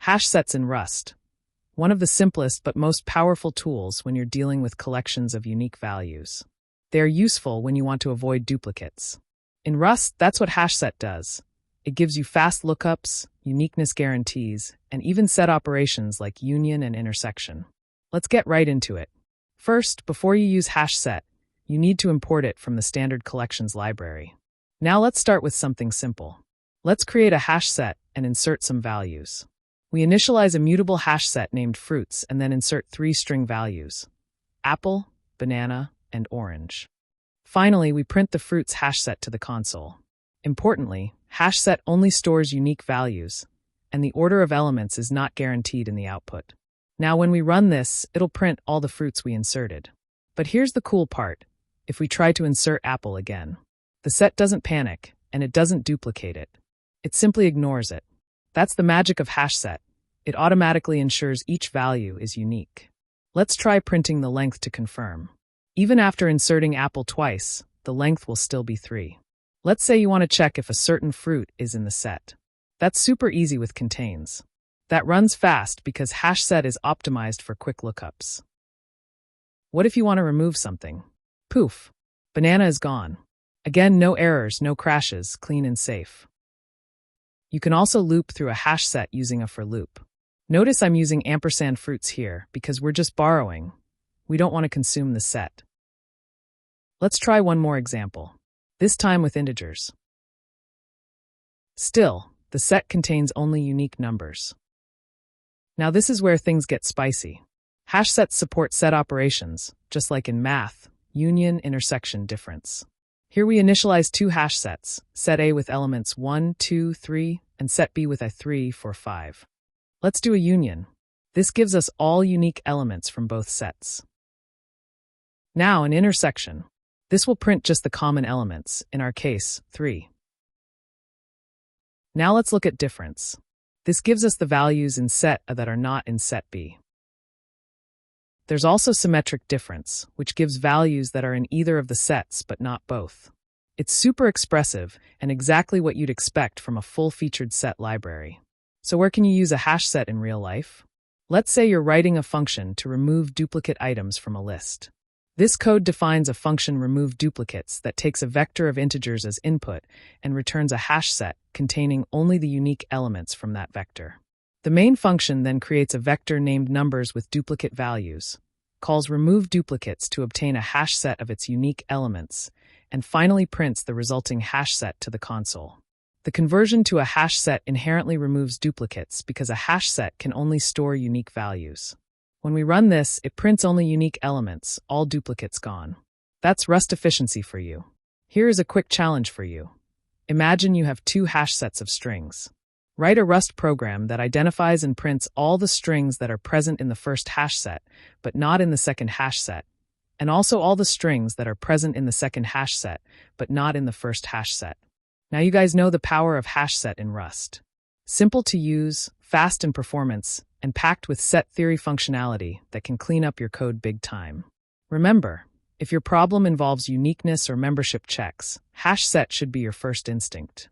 HashSets in Rust. One of the simplest but most powerful tools when you're dealing with collections of unique values. They are useful when you want to avoid duplicates. In Rust, that's what HashSet does. It gives you fast lookups, uniqueness guarantees, and even set operations like union and intersection. Let's get right into it. First, before you use HashSet, you need to import it from the standard collections library. Now let's start with something simple. Let's create a HashSet and insert some values. We initialize a mutable HashSet named fruits and then insert 3 string values: apple, banana, and orange. Finally, we print the fruits HashSet to the console. Importantly, HashSet only stores unique values, and the order of elements is not guaranteed in the output. Now when we run this, it'll print all the fruits we inserted. But here's the cool part. If we try to insert apple again, the set doesn't panic, and it doesn't duplicate it. It simply ignores it. That's the magic of HashSet. It automatically ensures each value is unique. Let's try printing the length to confirm. Even after inserting apple twice, the length will still be 3. Let's say you want to check if a certain fruit is in the set. That's super easy with contains. That runs fast because HashSet is optimized for quick lookups. What if you want to remove something? Poof! Banana is gone. Again, no errors, no crashes, clean and safe. You can also loop through a HashSet using a for loop. Notice I'm using ampersand fruits here because we're just borrowing. We don't want to consume the set. Let's try one more example, this time with integers. Still, the set contains only unique numbers. Now this is where things get spicy. HashSets support set operations, just like in math, union, intersection, difference. Here we initialize 2 HashSets, set A with elements 1, 2, 3, and set B with a 3, 4, 5. Let's do a union. This gives us all unique elements from both sets. Now an intersection. This will print just the common elements, in our case, 3. Now let's look at difference. This gives us the values in set A that are not in set B. There's also symmetric difference, which gives values that are in either of the sets but not both. It's super expressive and exactly what you'd expect from a full-featured set library. So where can you use a HashSet in real life? Let's say you're writing a function to remove duplicate items from a list. This code defines a function removeDuplicates that takes a vector of integers as input and returns a HashSet containing only the unique elements from that vector. The main function then creates a vector named numbers with duplicate values, calls removeDuplicates to obtain a HashSet of its unique elements, and finally prints the resulting HashSet to the console. The conversion to a HashSet inherently removes duplicates because a HashSet can only store unique values. When we run this, it prints only unique elements, all duplicates gone. That's Rust efficiency for you. Here is a quick challenge for you. Imagine you have 2 HashSets of strings. Write a Rust program that identifies and prints all the strings that are present in the first HashSet, but not in the second HashSet, and also all the strings that are present in the second HashSet, but not in the first HashSet. Now you guys know the power of HashSet in Rust. Simple to use, fast in performance, and packed with set theory functionality that can clean up your code big time. Remember, if your problem involves uniqueness or membership checks, HashSet should be your first instinct.